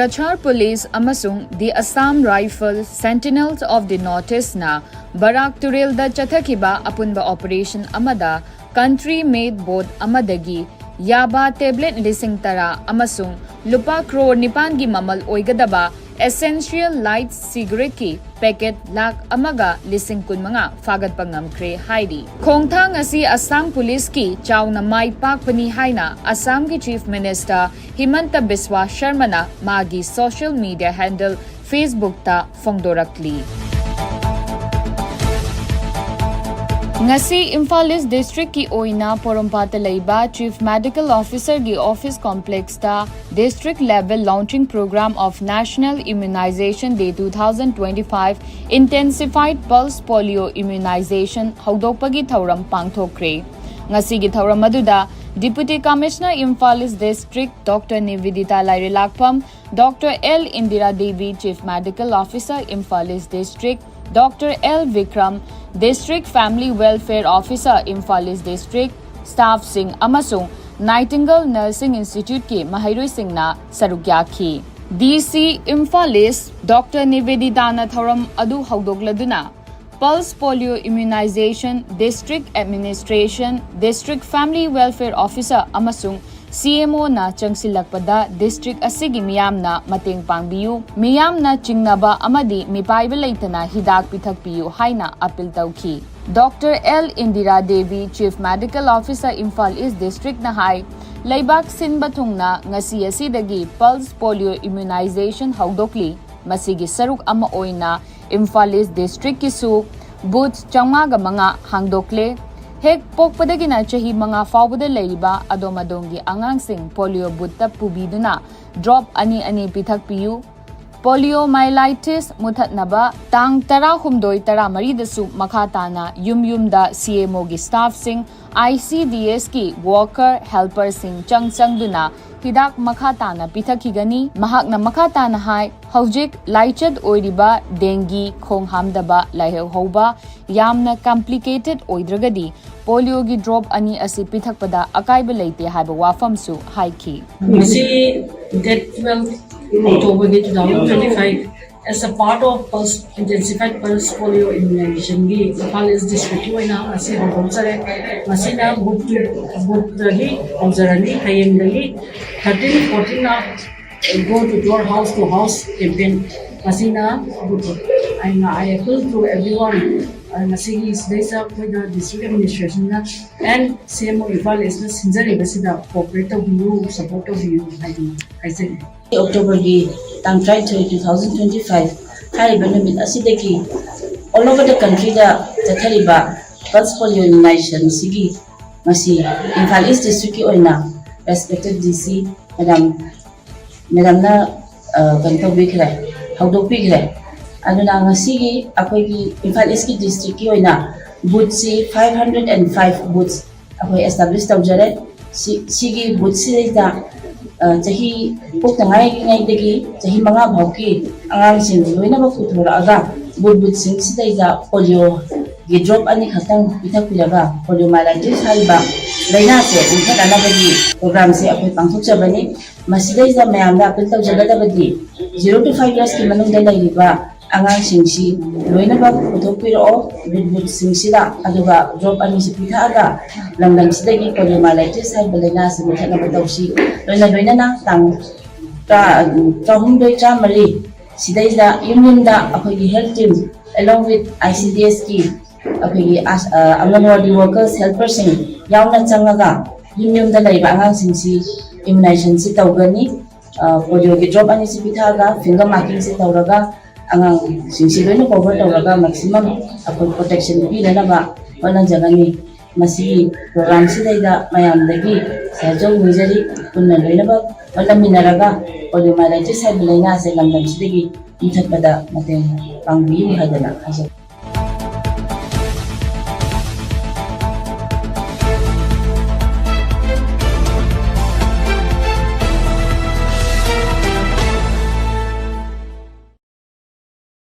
Kachar Police amasung the Assam Rifle Sentinels of the Northeast na Barak Turil da Chathakiba apunba operation amada country made boat amadagi yaba tablet lising tara amasung lupa crore nipan gi mamal oigadaba essential light cigarette ki packet lak amaga lising kun mga fagat pangamkre haidi khongthang asi Assam Police ki chawna mai pak pani haina Assam ki Chief Minister Himanta Biswa Sharma na magi social media handle Facebook ta fongdorakli ngasi Imphal District ki oina porompata leiba Chief Medical Officer gi office complex ta district level launching program of National Immunization Day 2025 intensified pulse polio immunization hawdokpagi thauram pangthokre ngasi gi thauram aduda Deputy Commissioner Imphal District Dr. Nivedita Lairilakpam Dr. L Indira Devi Chief Medical Officer Imphal District Dr. L Vikram District Family Welfare Officer Imphal District Staff Singh amasung Nightingale Nursing Institute ki mahairoi singh na sarugya ki DC Imphal Dr. Nivedita na thoram adu hawdokladuna Pulse Polio Immunization District Administration District Family Welfare Officer amasung CMO na changsilakpada district asigi miyam na mateng pangbiyu miyam na chingnaba amadi mipaiba leitana hidak pithakpiyu haina apil tawki Dr. L Indira Devi Chief Medical Officer Imphal District na hai laibak sinba thungna ngasi asidagi pulse polio immunization hawdokli masigi saruk ama oina Imphal District kisu booth changmaga mga hangdokle Hek pokpadagina chahi mga fawbada leiba adomadongi angangsing polio butta pubiduna drop ani pithakpiyu poliomyelitis muthatnaba tang tara humdoi tara maridasu makhatana yumda CMO gi staff sing ICDS ki worker helper sing changduna hidak makhatana pithakigani mahakna makhatana hai hojik laichad oiriba dengue khonghamdaba laiheu hoba yamna complicated oidragadi polio gi drop ani asi pithakpada akaiba leite haiba wafamsu haiki masi date 12 October 2025 as a part of intensified pulse polio immunization gi Imphal district oina asi hongomsare masina boot hi onjarani hayengdagi 13-14 na go to door house to house campaign masina I appeal to everyone masigi isdesa koida district administration na and CMO Imphal is sinjari basida cooperate of you support of you haisen October gi tang 2025 hariba numit asidagi all over the country da jathariba pulse polio immunization sigi masi Imphal district ki oina respected DC madam na kanto bikre hawdok bikre aduna ngasigi akoigi Imphal East district ki oina booth si 505 booths akoi establish tawjare sigi booth si da jahi poktangai ngai degi jahi manga bhauki angang sing loina ba kuthora aga booth sing si da polio gi drop ani khatang pithakpiraga poliomyelitis haiba laina se unthana bagi program se akoi pangthok chabani masidai da mayamna apil tawjagadabadi 0 to 5 years ki manung da lairiba angang singsi loina ba kuthokpiro booth singsida aduga drop ani si pithaga lamlam sidagi poliomyelitis haiba laina se muthana ba tawsi loina na tang ta humdoi cha mali sidai da yumda akogi health team along with ICDS ki akogi anganwadi workers helpers sing yauna changaga yumda laiba angang singsi immunization si tawgani polio gi drop ani si pithaga finger marking si tawraga angang singsi loina cover tawraga maximum akoi protection bi na ba wana jagani masi program si daida mayam dagi sajong nijari kunna loina ba wala minaraga poliomyelitis haiba laina se lamdam sidagi ithatpada mateng pangbi hadana